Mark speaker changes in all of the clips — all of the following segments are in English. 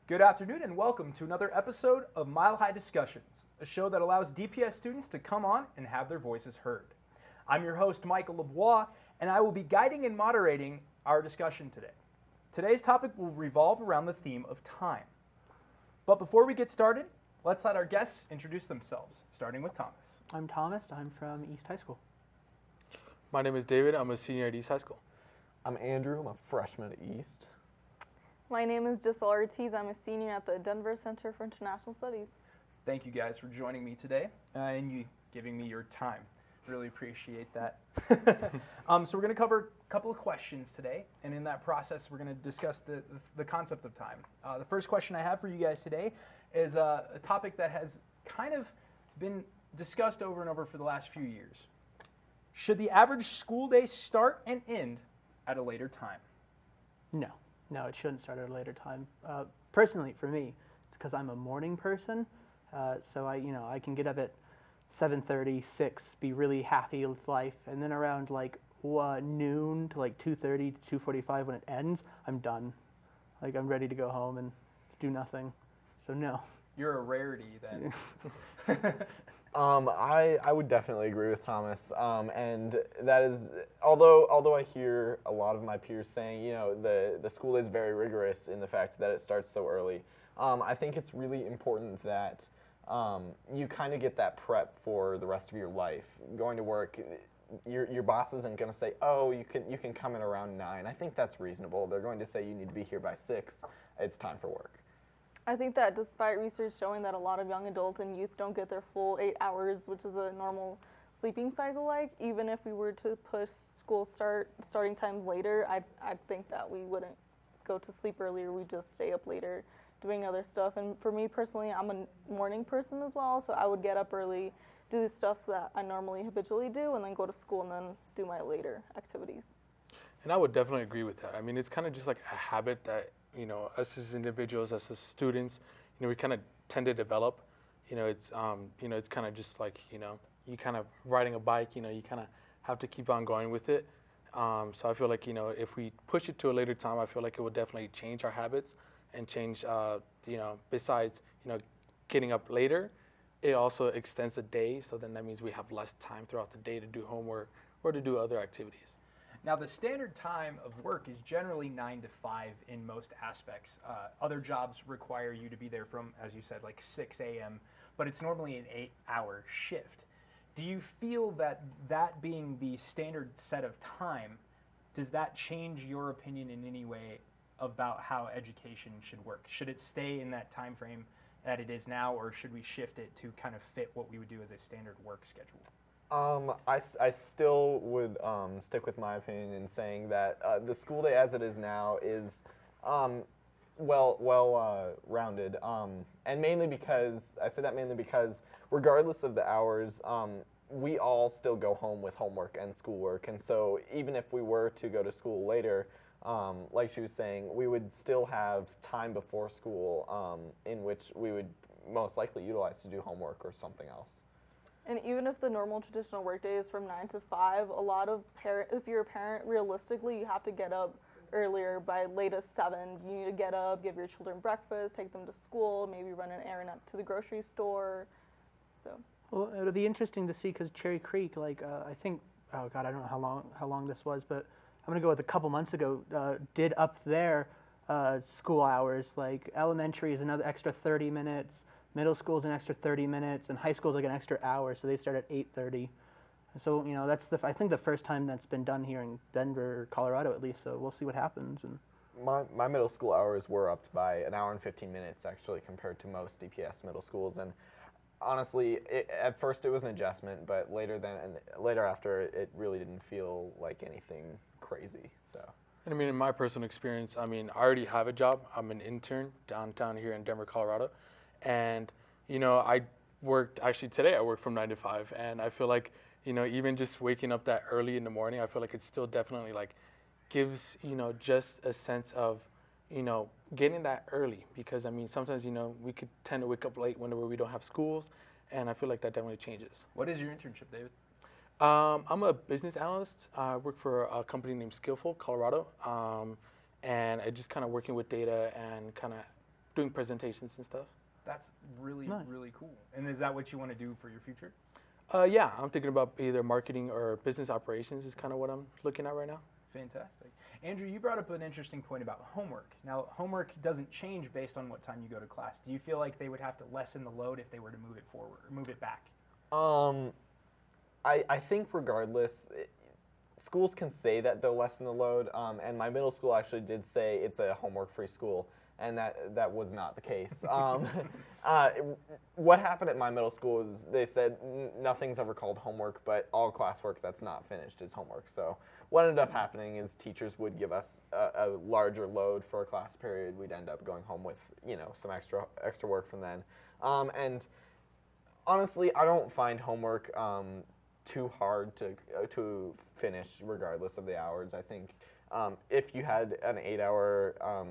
Speaker 1: Good afternoon and welcome to another episode of Mile High Discussions, a show that allows DPS students to come on and have their voices heard. I'm your host, Michael LeBois, and I will be guiding and moderating our discussion today. Today's topic will revolve around the theme of time. But before we get started, let's let our guests introduce themselves, starting with Thomas.
Speaker 2: I'm Thomas. I'm from East High School.
Speaker 3: My name is David. I'm a senior at East High School.
Speaker 4: I'm Andrew. I'm a freshman at East.
Speaker 5: My name is Giselle Ortiz. I'm a senior at the Denver Center for International Studies.
Speaker 1: Thank you guys for joining me today and you giving me your time. Really appreciate that. So we're going to cover a couple of questions today, and in that process we're going to discuss the concept of time. The first question I have for you guys today is a topic that has kind of been discussed over and over for the last few years. Should the average school day start and end at a later time?
Speaker 2: No, it shouldn't start at a later time. Personally, for me, it's because I'm a morning person, so I can get up at 7:30, 6, be really happy with life, and then around like noon to like 2:30 to 2:45 when it ends, I'm done. Like I'm ready to go home and do nothing. So no.
Speaker 1: You're a rarity then.
Speaker 4: I would definitely agree with Thomas, and that is although I hear a lot of my peers saying the school day is very rigorous in the fact that it starts so early. I think it's really important that you kind of get that prep for the rest of your life. Going to work, your boss isn't going to say, oh, you can come in around 9. I think that's reasonable. They're going to say you need to be here by 6. It's time for work.
Speaker 5: I think that despite research showing that a lot of young adults and youth don't get their full 8 hours, which is a normal sleeping cycle, even if we were to push school starting times later, I think that we wouldn't go to sleep earlier. We just stay up later doing other stuff. And for me personally, I'm a morning person as well, so I would get up early, do the stuff that I normally habitually do, and then go to school and then do my later activities.
Speaker 3: And I would definitely agree with that. I mean, it's kind of just like a habit that, us as individuals, as students, we kind of tend to develop. It's kind of just like, you kind of riding a bike, you kind of have to keep on going with it. So I feel like, if we push it to a later time, I feel like it will definitely change our habits and change, besides, getting up later, it also extends the day. So then that means we have less time throughout the day to do homework or to do other activities.
Speaker 1: Now, the standard time of work is generally 9 to 5 in most aspects. Other jobs require you to be there from, as you said, like 6 a.m., but it's normally an 8-hour shift. Do you feel that being the standard set of time, does that change your opinion in any way about how education should work? Should it stay in that time frame that it is now, or should we shift it to kind of fit what we would do as a standard work schedule?
Speaker 4: I still would stick with my opinion in saying that the school day as it is now is well rounded, and mainly because regardless of the hours, we all still go home with homework and schoolwork, and so even if we were to go to school later, like she was saying, we would still have time before school in which we would most likely utilize to do homework or something else.
Speaker 5: And even if the normal traditional workday is from 9 to 5, a lot of if you're a parent, realistically, you have to get up earlier by latest 7. You need to get up, give your children breakfast, take them to school, maybe run an errand up to the grocery store. So.
Speaker 2: Well, it'll be interesting to see because Cherry Creek, I think, oh God, I don't know how long this was, but I'm gonna go with a couple months ago. Did up their school hours. Like elementary is another extra 30 minutes. Middle school is an extra 30 minutes, and high school is like an extra hour, so they start at 8:30. So, that's I think the first time that's been done here in Denver, Colorado at least, so we'll see what happens. And
Speaker 4: my middle school hours were upped by an hour and 15 minutes, actually, compared to most DPS middle schools, and honestly, at first it was an adjustment, but later after, it really didn't feel like anything crazy, so.
Speaker 3: And I mean, in my personal experience, I already have a job. I'm an intern downtown here in Denver, Colorado. And, I worked from 9 to 5. And I feel like, even just waking up that early in the morning, I feel like it still definitely gives, just a sense of, getting that early. Because, sometimes, we could tend to wake up late whenever we don't have schools. And I feel like that definitely changes.
Speaker 1: What is your internship, David?
Speaker 3: I'm a business analyst. I work for a company named Skillful, Colorado. And I just kind of working with data and kind of doing presentations and stuff.
Speaker 1: That's really,
Speaker 2: Nice.
Speaker 1: really cool. And is that what you want to do for your future?
Speaker 3: Yeah, I'm thinking about either marketing or business operations is kind of what I'm looking at right now.
Speaker 1: Fantastic. Andrew, you brought up an interesting point about homework. Now, homework doesn't change based on what time you go to class. Do you feel like they would have to lessen the load if they were to move it forward, or move it back?
Speaker 4: I think regardless, schools can say that they'll lessen the load, and my middle school actually did say it's a homework-free school, and that was not the case. What happened at my middle school is they said nothing's ever called homework, but all classwork that's not finished is homework. So what ended up happening is teachers would give us a larger load for a class period. We'd end up going home with some extra work from then, and honestly, I don't find homework too hard to finish, regardless of the hours. I think if you had an 8-hour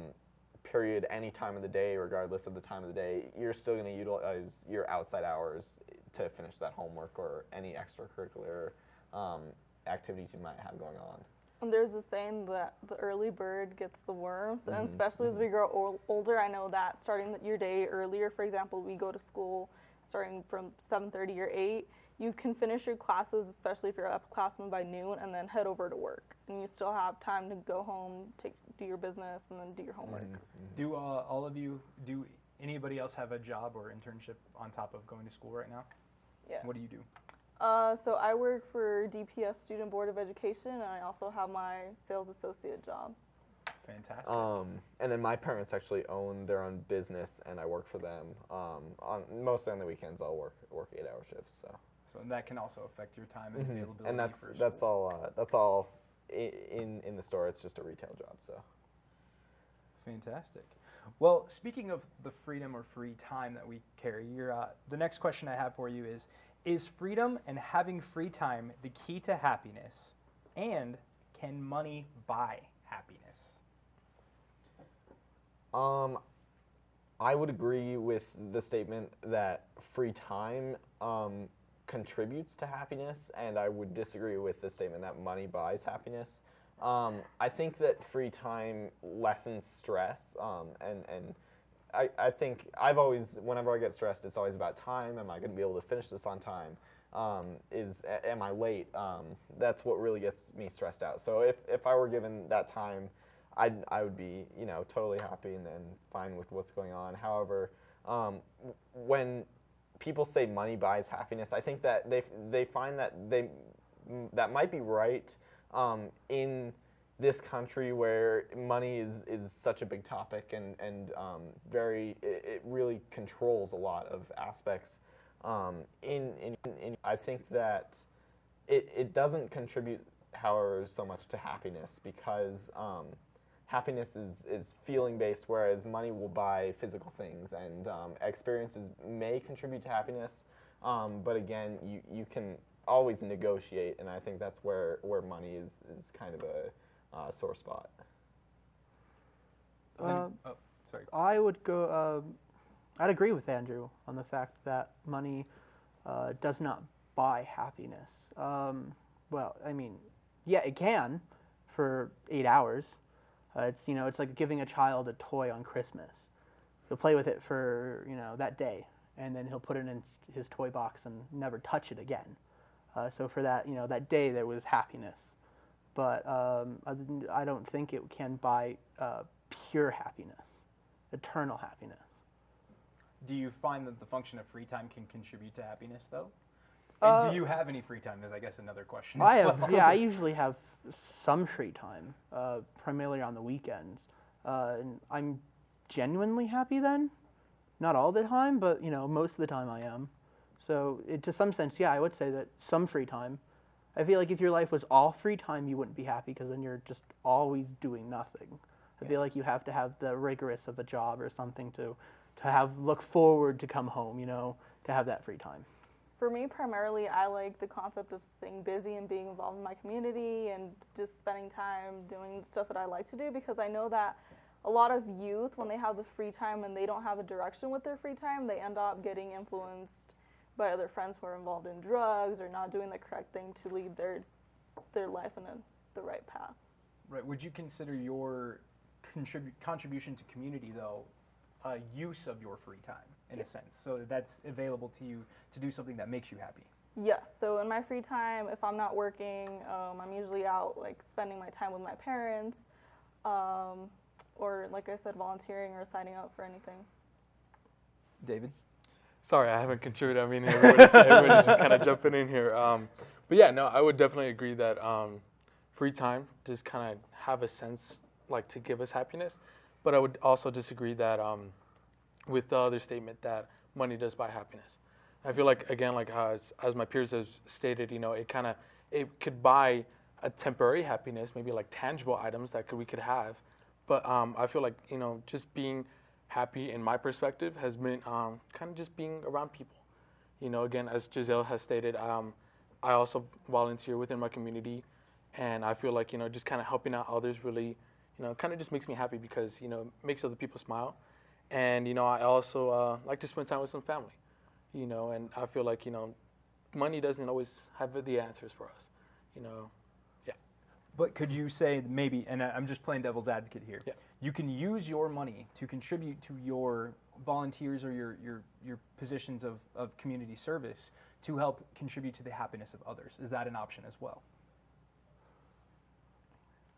Speaker 4: period any time of the day, regardless of the time of the day, you're still going to utilize your outside hours to finish that homework or any extracurricular activities you might have going on.
Speaker 5: And there's a saying that the early bird gets the worms, and especially as we grow older, I know that starting your day earlier, for example, we go to school starting from 7:30 or 8, you can finish your classes, especially if you're upperclassman, by noon, and then head over to work. And you still have time to go home, do your business, and then do your homework.
Speaker 1: Do do anybody else have a job or internship on top of going to school right now?
Speaker 5: Yeah.
Speaker 1: What do you do?
Speaker 5: So I work for DPS Student Board of Education, and I also have my sales associate job.
Speaker 1: Fantastic.
Speaker 4: And then my parents actually own their own business, and I work for them. Mostly on the weekends, I'll work 8-hour shifts.
Speaker 1: So that can also affect your time and availability.
Speaker 4: And
Speaker 1: for
Speaker 4: that's
Speaker 1: school.
Speaker 4: that's all in the store. It's just a retail job. So
Speaker 1: Fantastic. Well, speaking of the freedom or free time that we carry, the next question I have for you is freedom and having free time the key to happiness? And can money buy happiness?
Speaker 4: I would agree with the statement that free time contributes to happiness, and I would disagree with the statement that money buys happiness. I think that free time lessens stress, and I think whenever I get stressed, it's always about time. Am I going to be able to finish this on time? Am I late? That's what really gets me stressed out. So if I were given that time, I would be totally happy and fine with what's going on. However, when people say money buys happiness, I think that they find that that might be right in this country where money is such a big topic and it really controls a lot of aspects. I think that it doesn't contribute, however, so much to happiness because happiness is feeling based, whereas money will buy physical things, and experiences may contribute to happiness. But again, you can always negotiate, and I think that's where money is kind of a sore spot.
Speaker 1: Sorry.
Speaker 2: I would go. I'd agree with Andrew on the fact that money does not buy happiness. Well, I mean, yeah, it can for 8 hours. It's like giving a child a toy on Christmas. He'll play with it for that day, and then he'll put it in his toy box and never touch it again. So for that that day there was happiness, but I don't think it can buy pure happiness, eternal happiness.
Speaker 1: Do you find that the function of free time can contribute to happiness, though? And do you have any free time? Is, I guess, another question.
Speaker 2: I usually have some free time, primarily on the weekends, and I'm genuinely happy then. Not all the time, but most of the time I am. So to some sense, yeah, I would say that some free time. I feel like if your life was all free time, you wouldn't be happy because then you're just always doing nothing. I feel like you have to have the rigorous of a job or something to look forward to come home, to have that free time.
Speaker 5: For me, primarily, I like the concept of staying busy and being involved in my community and just spending time doing stuff that I like to do, because I know that a lot of youth, when they have the free time and they don't have a direction with their free time, they end up getting influenced by other friends who are involved in drugs or not doing the correct thing to lead their life in the right path.
Speaker 1: Right. Would you consider your contribution to community, though, use of your free time in a sense. So that's available to you to do something that makes you happy.
Speaker 5: Yes. So in my free time, if I'm not working, I'm usually out like spending my time with my parents, or like I said, volunteering or signing up for anything.
Speaker 1: David?
Speaker 3: Sorry, I haven't contributed. I mean, everybody's just kind of jumping in here. But yeah, no, I would definitely agree that free time just kind of have a sense like to give us happiness. But I would also disagree that with the other statement that money does buy happiness. I feel like, again, like as my peers have stated, you know, it could buy a temporary happiness, maybe like tangible items that we could have. But I feel like, you know, just being happy in my perspective has been kind of just being around people. You know, again, as Giselle has stated, I also volunteer within my community, and I feel like, you know, just kind of helping out others really, you know, kind of just makes me happy because, you know, it makes other people smile. And, you know, I also like to spend time with some family, you know, and I feel like, you know, money doesn't always have the answers for us, you know.
Speaker 1: But could you say maybe, and I'm just playing devil's advocate here,
Speaker 3: Yeah.
Speaker 1: you can use your money to contribute to your volunteers or your positions of community service to help contribute to the happiness of others. Is that an option as well?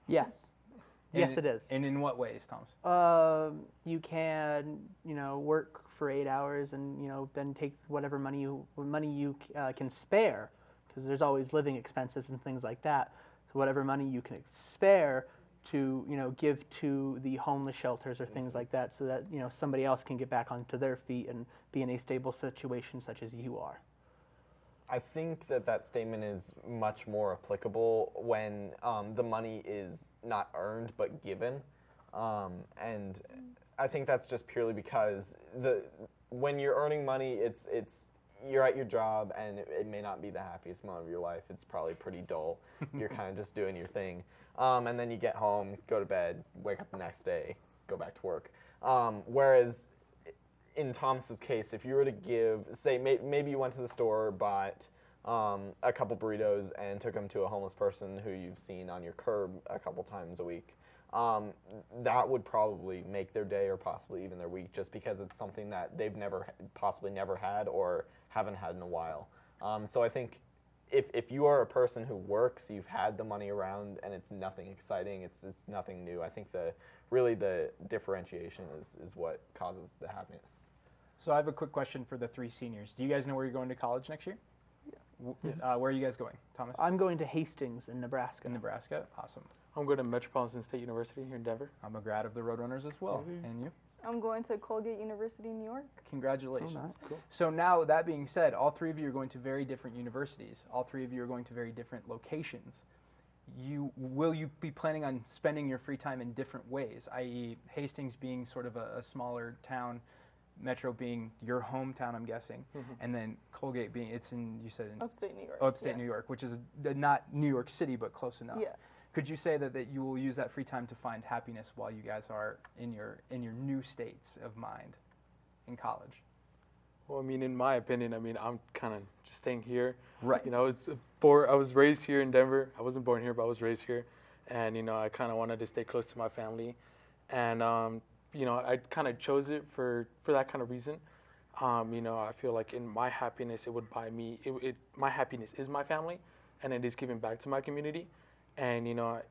Speaker 2: Yes.
Speaker 1: And
Speaker 2: Yes, it is.
Speaker 1: And in what ways, Thomas?
Speaker 2: You can, you know, work for 8 hours and, you know, then take whatever money you can spare, because there's always living expenses and things like that. So whatever money you can spare to, you know, give to the homeless shelters or things like that, so that, you know, somebody else can get back onto their feet and be in a stable situation such as you are.
Speaker 4: I think that statement is much more applicable when the money is not earned but given, and I think that's just purely because when you're earning money, it's you're at your job and it may not be the happiest moment of your life. It's probably pretty dull. You're kind of just doing your thing, and then you get home, go to bed, wake up the next day, go back to work. Whereas in Thomas's case, if you were to give, say, maybe you went to the store, bought a couple burritos, and took them to a homeless person who you've seen on your curb a couple times a week, that would probably make their day or possibly even their week, just because it's something that they've possibly never had or haven't had in a while. So I think if you are a person who works, you've had the money around, and it's nothing exciting, it's nothing new. I think really the differentiation is what causes the happiness.
Speaker 1: So I have a quick question for the three seniors. Do you guys know where you're going to college next year?
Speaker 5: Yes.
Speaker 1: Where are you guys going, Thomas?
Speaker 2: I'm going to Hastings in Nebraska.
Speaker 1: In Nebraska? Awesome.
Speaker 3: I'm going to Metropolitan State University here in Denver.
Speaker 1: I'm a grad of the Roadrunners as well. And you?
Speaker 5: I'm going to Colgate University in New York.
Speaker 1: Congratulations.
Speaker 2: Oh, nice.
Speaker 3: Cool.
Speaker 1: So now, that being said, all three of you are going to very different universities. All three of you are going to very different locations. Will you be planning on spending your free time in different ways, i.e. Hastings being sort of a smaller town, Metro being your hometown, I'm guessing, and then Colgate being, you said in
Speaker 5: Upstate New York.
Speaker 1: upstate
Speaker 5: yeah.
Speaker 1: New York, which is not New York City, but close enough.
Speaker 5: Yeah.
Speaker 1: Could you say that you will use that free time to find happiness while you guys are in your new states of mind in college?
Speaker 3: Well, I mean, in my opinion, I mean, I'm kind of just staying here.
Speaker 1: Right.
Speaker 3: You know, I was raised here in Denver. I wasn't born here, but I was raised here. And, you know, I kind of wanted to stay close to my family. And, you know, I kind of chose it for that kind of reason. You know, I feel like in my happiness, it would buy me, my happiness is my family, and it is giving back to my community. And, you know,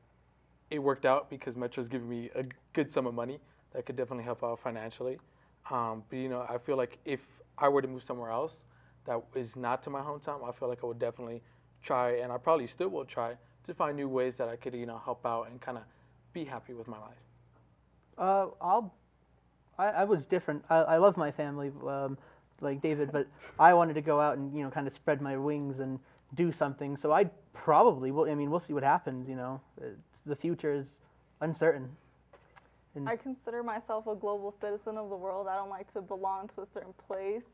Speaker 3: it worked out because Metro's giving me a good sum of money that could definitely help out financially. But, you know, I feel like if I were to move somewhere else that is not to my hometown, I feel like I would definitely try, and I probably still will try, to find new ways that I could, you know, help out and kind of be happy with my life.
Speaker 2: I was different. I love my family, like David, but I wanted to go out and, you know, kind of spread my wings and do something. So I probably will. I mean, we'll see what happens. You know, the future is uncertain.
Speaker 5: I consider myself a global citizen of the world. I don't like to belong to a certain place.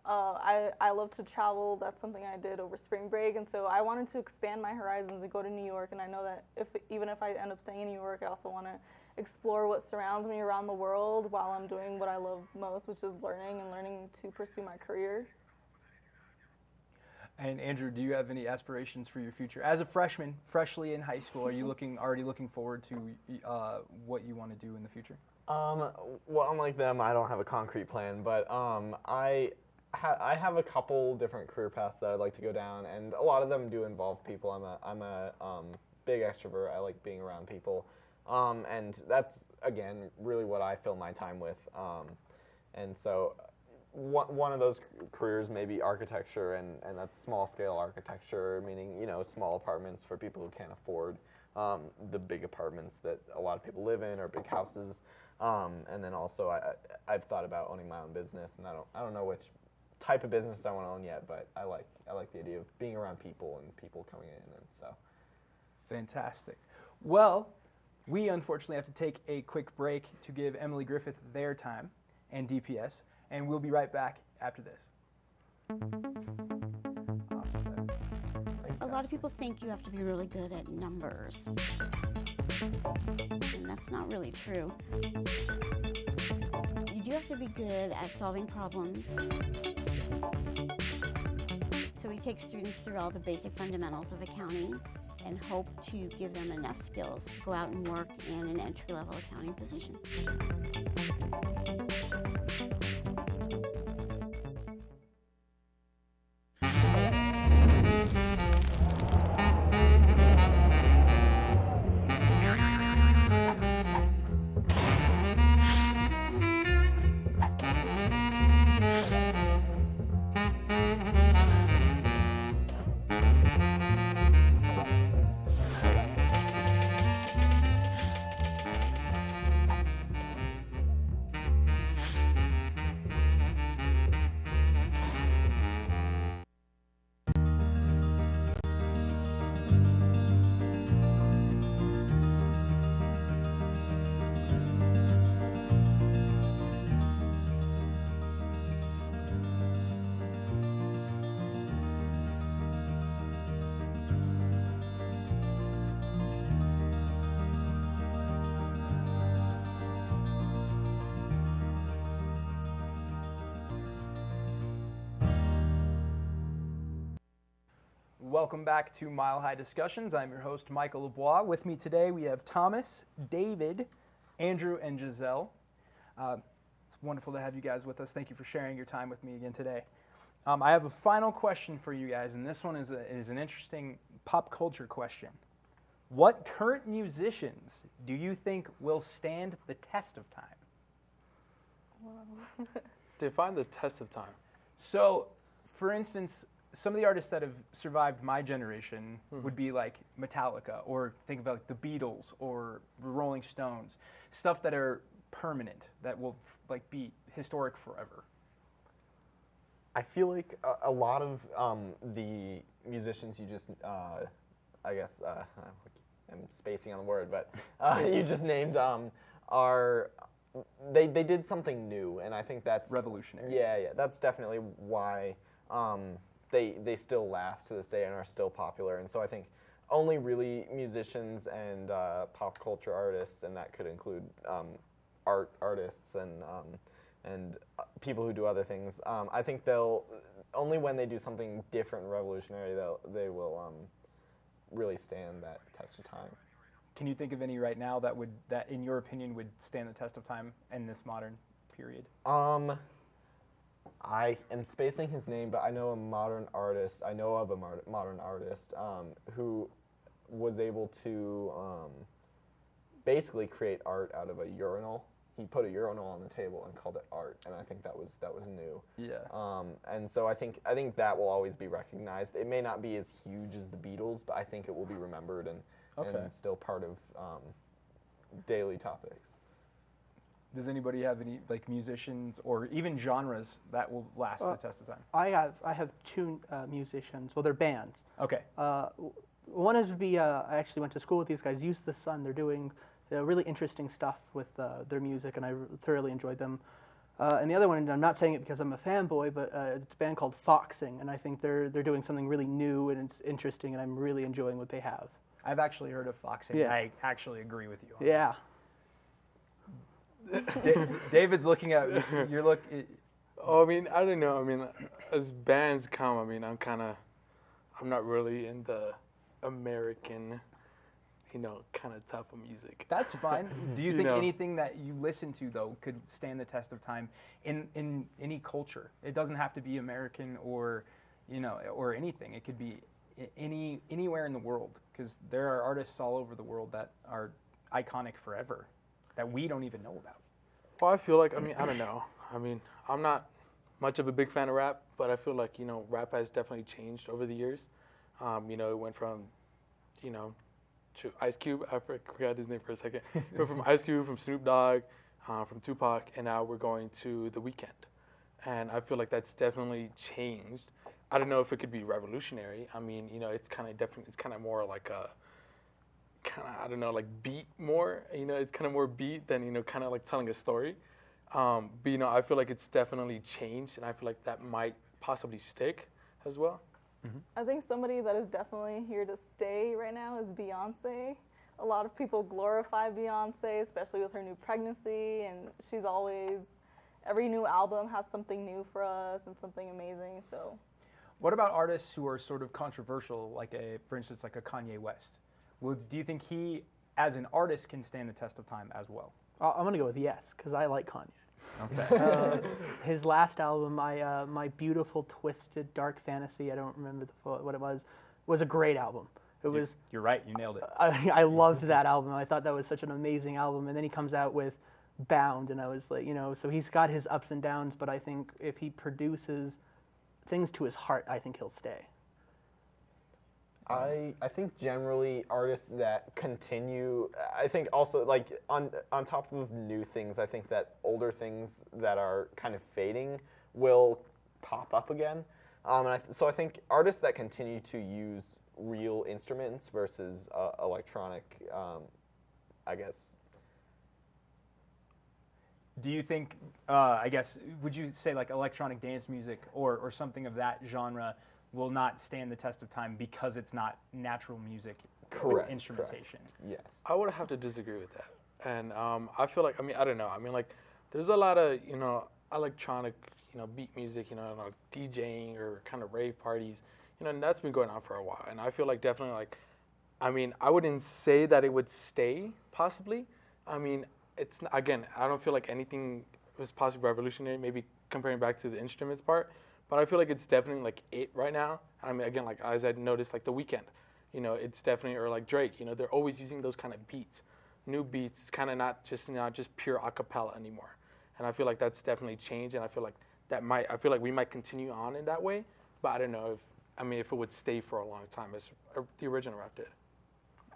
Speaker 5: I love to travel. That's something I did over spring break, and so I wanted to expand my horizons and go to New York. And I know that even if I end up staying in New York, I also want to explore what surrounds me around the world while I'm doing what I love most, which is learning to pursue my career.
Speaker 1: And Andrew, do you have any aspirations for your future as a freshman, freshly in high school? Are you already looking forward to what you want to do in the future?
Speaker 4: Well, unlike them, I don't have a concrete plan, but I have a couple different career paths that I'd like to go down, and a lot of them do involve people. I'm a big extrovert. I like being around people, and that's again really what I fill my time with. And so, one of those careers may be architecture, and that's small scale architecture, meaning small apartments for people who can't afford the big apartments that a lot of people live in, or big houses. And then also I've thought about owning my own business, and I don't know which type of business I want to own yet, but I like the idea of being around people and people coming in, and so.
Speaker 1: Fantastic. Well, we unfortunately have to take a quick break to give Emily Griffith their time and DPS, and we'll be right back after this.
Speaker 6: A lot of people think you have to be really good at numbers, and that's not really true. You do have to be good at solving problems. So we take students through all the basic fundamentals of accounting and hope to give them enough skills to go out and work in an entry-level accounting position.
Speaker 1: Welcome back to Mile High Discussions. I'm your host, Michael LeBois. With me today, we have Thomas, David, Andrew, and Giselle. It's wonderful to have you guys with us. Thank you for sharing your time with me again today. I have a final question for you guys, and this one is an interesting pop culture question. What current musicians do you think will stand the test of time?
Speaker 5: Wow.
Speaker 3: Define the test of time.
Speaker 1: So, for instance, some of the artists that have survived my generation would be like Metallica, or think about like the Beatles or the Rolling Stones, stuff that are permanent, that will like be historic forever.
Speaker 4: I feel like a lot of the musicians you just, I guess, I'm spacing on the word, but you just named they did something new, and I think that's
Speaker 1: Revolutionary.
Speaker 4: Yeah, that's definitely why they still last to this day and are still popular. And so I think only really musicians and pop culture artists, and that could include art artists and people who do other things. I think they'll only when they do something different and revolutionary, they will really stand that test of time.
Speaker 1: Can you think of any right now that in your opinion would stand the test of time in this modern period?
Speaker 4: I am spacing his name, but I know of a modern artist who was able to basically create art out of a urinal. He put a urinal on the table and called it art, and I think that was new.
Speaker 1: Yeah.
Speaker 4: And so I think that will always be recognized. It may not be as huge as the Beatles, but I think it will be remembered and still part of daily topics.
Speaker 1: Does anybody have any like musicians or even genres that will last the test of time?
Speaker 2: I have two musicians. Well, they're bands.
Speaker 1: Okay.
Speaker 2: One is I actually went to school with these guys. Use the Sun. They're doing really interesting stuff with their music, and I thoroughly enjoyed them. And the other one, and I'm not saying it because I'm a fanboy, but it's a band called Foxing, and I think they're doing something really new and it's interesting, and I'm really enjoying what they have.
Speaker 1: I've actually heard of Foxing.
Speaker 2: Yeah.
Speaker 1: I actually agree with you on
Speaker 2: Yeah.
Speaker 1: David's looking at you.
Speaker 3: Oh, I mean, I don't know. I mean, as bands come, I mean, I'm not really in the American kind of type of music.
Speaker 1: That's fine. Do you
Speaker 3: You
Speaker 1: think
Speaker 3: know.
Speaker 1: anything that you listen to though could stand the test of time in any culture? It doesn't have to be American or or anything. It could be anywhere in the world, because there are artists all over the world that are iconic forever that we don't even know about.
Speaker 3: Well, I feel like, I don't know. I'm not much of a big fan of rap, but I feel like, rap has definitely changed over the years. It went from, to Ice Cube, I forgot his name for a second. It went from Ice Cube, from Snoop Dogg, from Tupac, and now we're going to The Weeknd. And I feel like that's definitely changed. I don't know if it could be revolutionary. It's kind of different. It's kind of more like a, I don't know, like beat more. It's kind of more beat than, kind of like telling a story. But, I feel like it's definitely changed, and I feel like that might possibly stick as well.
Speaker 5: I think somebody that is definitely here to stay right now is Beyonce. A lot of people glorify Beyonce, especially with her new pregnancy, and she's always, every new album has something new for us and something amazing, so.
Speaker 1: What about artists who are sort of controversial, for instance, like a Kanye West? Do you think he, as an artist, can stand the test of time as well?
Speaker 2: I'm gonna go with yes, because I like Kanye.
Speaker 1: Okay.
Speaker 2: His last album, My Beautiful Twisted Dark Fantasy, I don't remember what it was a great album.
Speaker 1: You're right, you nailed it.
Speaker 2: I loved that album. I thought that was such an amazing album. And then he comes out with Bound, and I was like, so he's got his ups and downs, but I think if he produces things to his heart, I think he'll stay.
Speaker 4: I think generally artists that continue, I think also like on top of new things, I think that older things that are kind of fading will pop up again. So I think artists that continue to use real instruments versus electronic, I guess.
Speaker 1: Do you think, would you say like electronic dance music or something of that genre will not stand the test of time because it's not natural music with instrumentation?
Speaker 4: Yes.
Speaker 3: I would have to disagree with that. And I feel like, I don't know. Like, there's a lot of, electronic, beat music, like DJing or kind of rave parties, and that's been going on for a while. And I feel like definitely like, I wouldn't say that it would stay, possibly. It's, again, I don't feel like anything was possibly revolutionary, maybe comparing back to the instruments part. But I feel like it's definitely like it right now. Again, like as I noticed, like The Weeknd, it's definitely, or like Drake, they're always using those kind of beats, new beats. It's kind of not just pure a cappella anymore. And I feel like that's definitely changed. And I feel like I feel like we might continue on in that way. But I don't know if it would stay for a long time as the original rap did.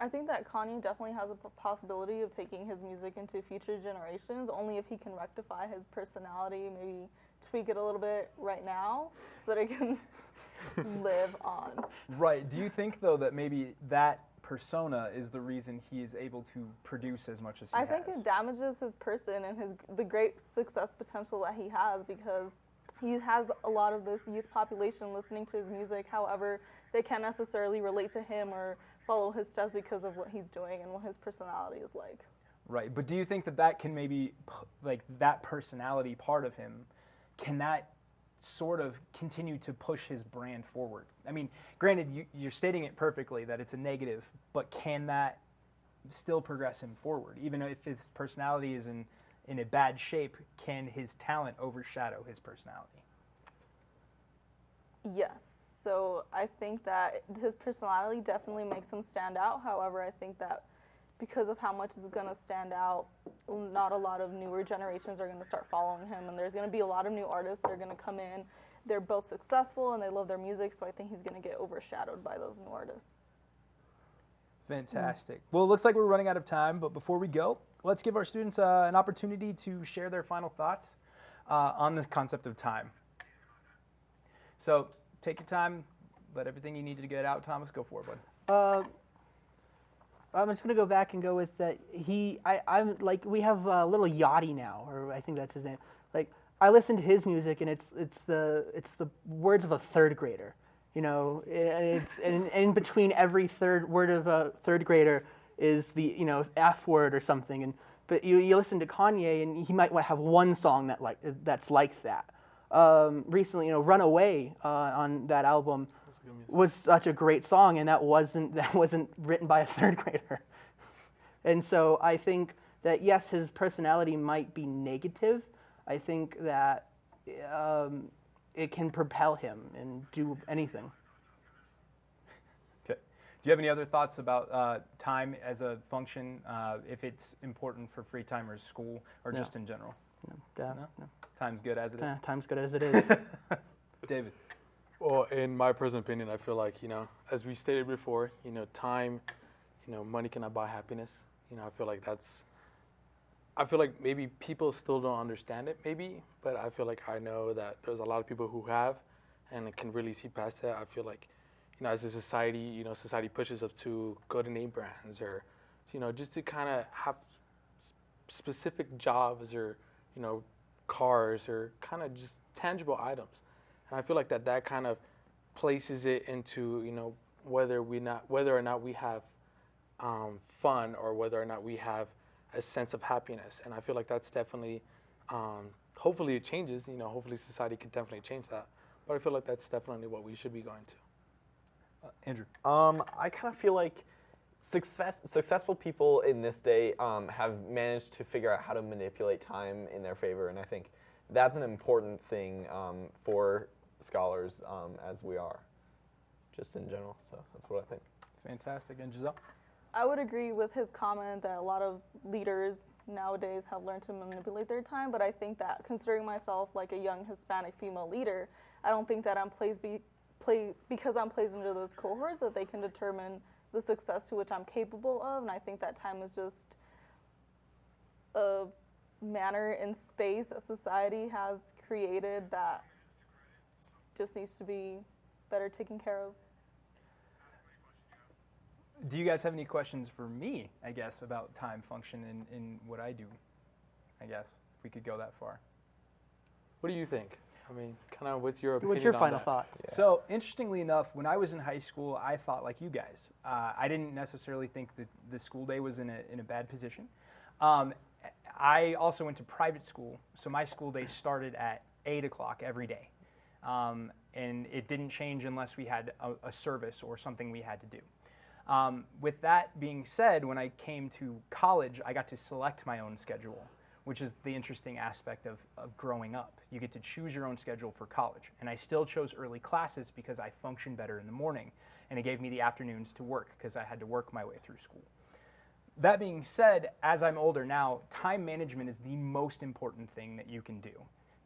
Speaker 5: I think that Kanye definitely has a possibility of taking his music into future generations, only if he can rectify his personality, maybe tweak it a little bit right now so that it can live on.
Speaker 1: Right. Do you think, though, that maybe that persona is the reason he is able to produce as much as he has?
Speaker 5: I think it damages his person and the great success potential that he has, because he has a lot of this youth population listening to his music. However, they can't necessarily relate to him or follow his steps because of what he's doing and what his personality is like.
Speaker 1: Right. But do you think that can maybe, like that personality part of him, can that sort of continue to push his brand forward? Granted, you're stating it perfectly that it's a negative, but can that still progress him forward? Even if his personality is in a bad shape, can his talent overshadow his personality?
Speaker 5: Yes. So I think that his personality definitely makes him stand out. However, I think that because of how much is going to stand out, not a lot of newer generations are going to start following him, and there's going to be a lot of new artists that are going to come in. They're both successful and they love their music, so I think he's going to get overshadowed by those new artists.
Speaker 1: Fantastic. Well, it looks like we're running out of time, but before we go, let's give our students an opportunity to share their final thoughts on the concept of time. So take your time, let everything you need to get out. Thomas, go for it, bud.
Speaker 2: I'm just gonna go back and go with that. I'm like, we have Little Yachty now, or I think that's his name. Like, I listen to his music, and it's the words of a third grader. And in between every third word of a third grader is the F word or something. But you listen to Kanye, and he might have one song that's like that. Recently, Runaway on that album was such a great song, and that wasn't written by a third grader. And so I think that, yes, his personality might be negative. I think that it can propel him and do anything.
Speaker 1: Okay. Do you have any other thoughts about time as a function, if it's important for free time or school, or
Speaker 2: No.
Speaker 1: just in general?
Speaker 2: No?
Speaker 1: Time's good as it is.
Speaker 2: Time's good as it is.
Speaker 1: David.
Speaker 3: Well, in my personal opinion, I feel like, as we stated before, time, money cannot buy happiness. I feel like maybe people still don't understand it, maybe, but I feel like I know that there's a lot of people who have and can really see past that. I feel like, as a society, society pushes us to go to name brands or, just to kind of have specific jobs or, cars or kind of just tangible items. And I feel like that kind of places it into, whether or not we have fun or whether or not we have a sense of happiness. And I feel like that's definitely, hopefully it changes, hopefully society can definitely change that. But I feel like that's definitely what we should be going to.
Speaker 1: Andrew.
Speaker 4: I kind of feel like successful people in this day have managed to figure out how to manipulate time in their favor, and I think that's an important thing for scholars as we are, just in general. So that's what I think.
Speaker 1: Fantastic. And Giselle?
Speaker 5: I would agree with his comment that a lot of leaders nowadays have learned to manipulate their time, but I think that considering myself like a young Hispanic female leader, I don't think that I'm because I'm placed into those cohorts that they can determine the success to which I'm capable of, and I think that time is just a manner and space that society has created that just needs to be better taken care of.
Speaker 1: Do you guys have any questions for me, I guess, about time function in what I do, I guess, if we could go that far?
Speaker 3: What do you think? I mean, kind of what's your opinion
Speaker 2: What's your
Speaker 3: on
Speaker 2: final
Speaker 3: that?
Speaker 2: thoughts?
Speaker 4: Yeah.
Speaker 1: So, interestingly enough, when I was in high school, I thought like you guys. I didn't necessarily think that the school day was in a bad position. I also went to private school, so my school day started at 8 o'clock every day. And it didn't change unless we had a service or something we had to do. With that being said, when I came to college, I got to select my own schedule, which is the interesting aspect of growing up. You get to choose your own schedule for college. And I still chose early classes because I function better in the morning. And it gave me the afternoons to work because I had to work my way through school. That being said, as I'm older now, time management is the most important thing that you can do.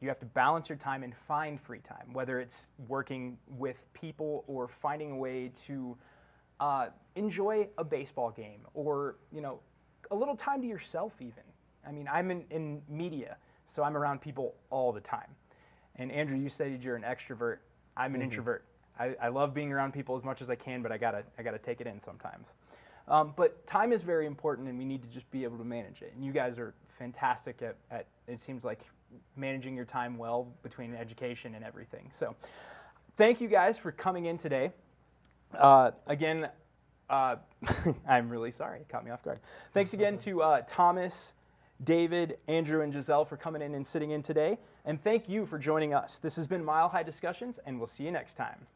Speaker 1: You have to balance your time and find free time, whether it's working with people or finding a way to enjoy a baseball game or, a little time to yourself even. I mean, I'm in media, so I'm around people all the time. And Andrew, you said you're an extrovert. I'm an introvert. I love being around people as much as I can, but I gotta take it in sometimes. But time is very important, and we need to just be able to manage it. And you guys are fantastic at it seems like, managing your time well between education and everything. So thank you guys for coming in today. Again, I'm really sorry. It caught me off guard. Thanks again to Thomas, David, Andrew, and Giselle for coming in and sitting in today. And thank you for joining us. This has been Mile High Discussions, and we'll see you next time.